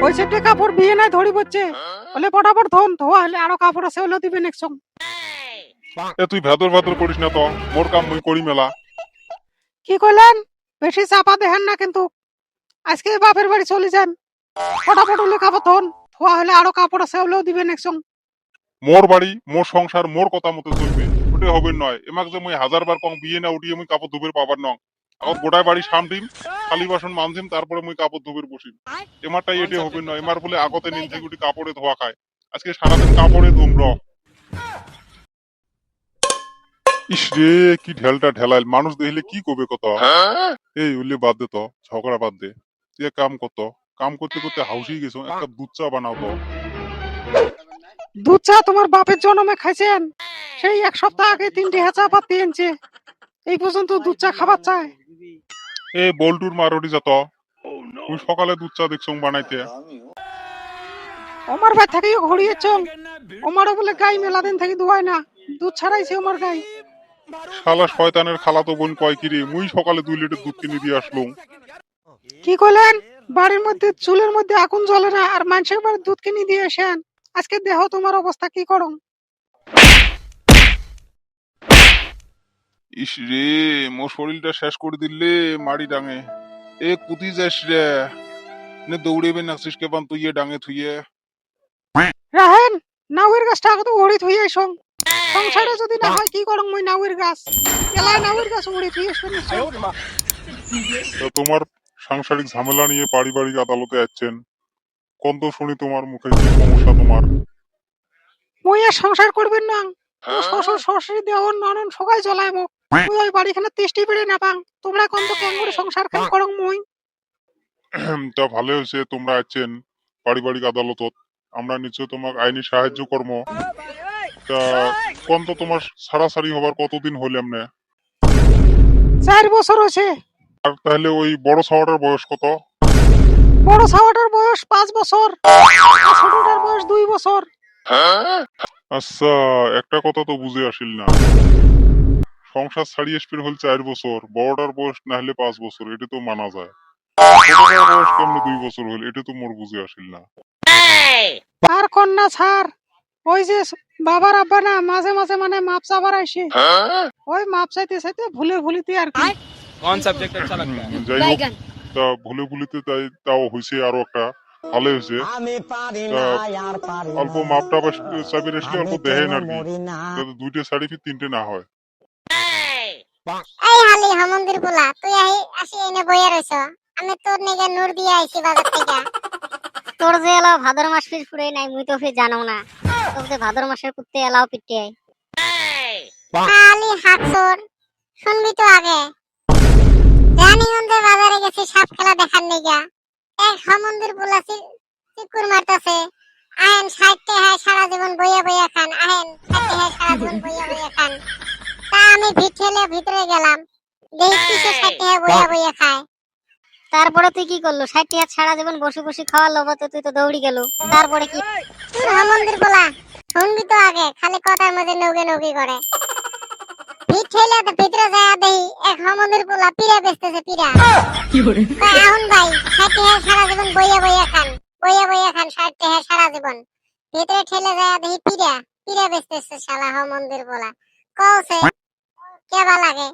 ওই সেটে কাপড় বিয়ে নাই ধরি বলছে বলে ফটাফট ধন ধোয়া হলে আরো কাপড় আছে হলো দিবে নেক্সট সঙ্গ। এ তুই ভেতর ভেতর করিস না তো, মোর কাম মুই করি মেলা। কি কইলেন? বেশি চাপা দেখান না কিন্তু, আজকে বাপের বাড়ি চলে যান। ফটাফট হলে কাপড় ধন ধোয়া হলে আরো কাপড় আছে হলেও দিবে নেক্সট সঙ্গ। মোর বাড়ি মোর সংসার মোর কথা মতো চলবে, ওটা হবে নয়। এমাক যে মুই 1000 বার কম বিয়ে না উঠিয়ে মুই কাপড় ধুবের পাবার নং। এখন গোটায় বাড়ি সামটিম, খালি বাসন মানজিম, তারপরে মুই কাপড় ধুবের বসিম। এমারটাই এটি হবে নয়। এমার বলে আগতে নিন থেকে উঠি কাপড়ে ধোয়া খায়। আজকে সারাদিন কাপড়ে ধুম র। ইস রে, কি ঢেলটা ঢেলাইল, মানুষ দেখলে কি করবে কত। এই উল্লে বাদ দে তো, ঝগড়া বাদ দে। তুই এক কাম কত, কাম করতে করতে হাউসেই গেছো, একটা দুধ চা বানাও তো। দুধ চা তোমার বাপের জন্মে খাইছেন? সেই এক সপ্তাহ আগে 3টে হেঁচা পাতি এনেছে, এই পর্যন্ত দুধ চা খাবার চায়। এ বল্টুর মারোটি যত, তুই সকালে দুধ চা দেখছো বানাইতে। আমার ভাই থেকেই ঘড়িয়েছ, আমারও বলে গাই মেলা দিন থেকে ধোয়ায় না, দুধ ছাড়াইছে আমার গাই। শালা শয়তানের খালাতো বোন কয় কিরে, মুই সকালে 2 লিটার দুধ কিনে দিয়ে আসলুম। কি কইলেন? বাড়ির মধ্যে চুলের মধ্যে আগুন জ্বলে না আর মানুষের বাড়ির দুধ কিনে দিয়ে আসেন? আজকে দেহ তোমার অবস্থা কি করো। ইস রে, মোর শরীরটা শেষ করে দিলে মারি ডাঙে। এ কুতি যাস রে, নে দৌড়েবে নাচিস কেবান তুই এ ডাঙে থুইয়ে। রাহেন, নাউয়ের গাছটা আগত ওড়ি থুই আইসং। সংসারে যদি না হয় কি করং মই নাউয়ের গাছ, এলাই নাউয়ের গাছ ওড়ি থুই আসবেন নিশ্চয়। তা তোমার সাংসারিক ঝামেলা নিয়ে পারিবারিক আদালতে যাচ্ছেন, কোন তো শুনি তোমার মুখে কি সমস্যা তোমার। মই আর সংসার করবেন না, তো শ্বশুর শাশুড়ি দেওয়ার ননন সবাই জ্বলাইব। মই ওই বাড়িখানে তেষ্টি বেড়ে না পাং, তোমরা কোন তো কেন করে সংসার কাম করং মই। তা ভালো হয়েছে তোমরা আছেন পারিবারিক আদালতত, আমরা নিশ্চয় তোমাকে আইনি সাহায্য করবো। তা কোন তো তোমার সারাসারি হবার কতদিন হইল এমনে? 4 বছর হয়েছে। আর তাহলে ওই বড় ছাওয়াটার বয়স কত? বড় ছাওয়াটার বয়স 5 বছর, আর ছোটটার বয়স 2 বছর। আচ্ছা, একটা কথা তো বুঝে আসিল না, সংসার ছাড়িয়ে আসবে হল 4 বছর, বড়টার বয়স না হলে 5 বছর, এটা তো মানা যায়। ছোটটার বয়স কেমনে 2 বছর হইল, এটা তো মোর বুঝে আসিল না। আর কন্যা ছাড়, ওই যে বাবার আব্বা না মাঝে মাঝে মানে মাপ চাবার আইসে, ওই মাপ চাইতে চাইতে ভুলে ভুলিতে আর কি। कौन सब्जेक्ट अच्छा लगता है? যাই হোক, তা ভুলে ভুলিতে তাই তাও হয়েছে আরো একটা ভালো হয়েছে। তা অল্প মাপটা চাবি আসলে অল্প দেখেন আর কি, যাতে 2টে শাড়ি ফির 3টে না হয়। এই হালি হামন্দির পোলা, তুই আসি এনে বইয়া রইছ। আমি তোর নিগে নূর দিয়ে আইছি বাজার থেকে। তোর যে এলাও ভাদর মাস ফির ফুরে নাই, মুই তো ফির জানো না। তোর যে ভাদর মাসের কুত্তে এলাও পিটে আই। হালি হাকসর, শুনবি তো আগে। রানীগঞ্জের বাজারে গেছি সাপ খেলা দেখার নিগা। এক হামন্দির পোলা চিকুর মারতাছে। আহেন 60 টাকা সারা জীবন বইয়া বইয়া খান, আহেন 60 টাকা সারা জীবন বইয়া বইয়া খান। তা আমি ভিতরে ভিতরে গেলাম, দেখি সে 60 টাকা বইয়া বইয়া খায়। তারপরে তুই কি করলো? 60 টাকা সারা জীবন বসে বসে খাওয়ার লোভতে তুই তো দৌড়ি গেল। তারপরে কি? তুই মন্দির বলা, শুনবি তো আগে, খালি কথার মধ্যে নৌকে নৌকি করে। ভিতরে যায় দেখি এক মন্দির বলা পিড়া বেচতেছে, পিড়া। এখন ভাই 60 টাকা সারা জীবন বইয়া বইয়া খান, বইয়া বইয়া খান 60 টাকা সারা জীবন। ভিতরে ঠেলে যায় দেখি পিড়া, পিড়া বেচতেছে শালা মন্দির বলা। কওছে কেবা লাগে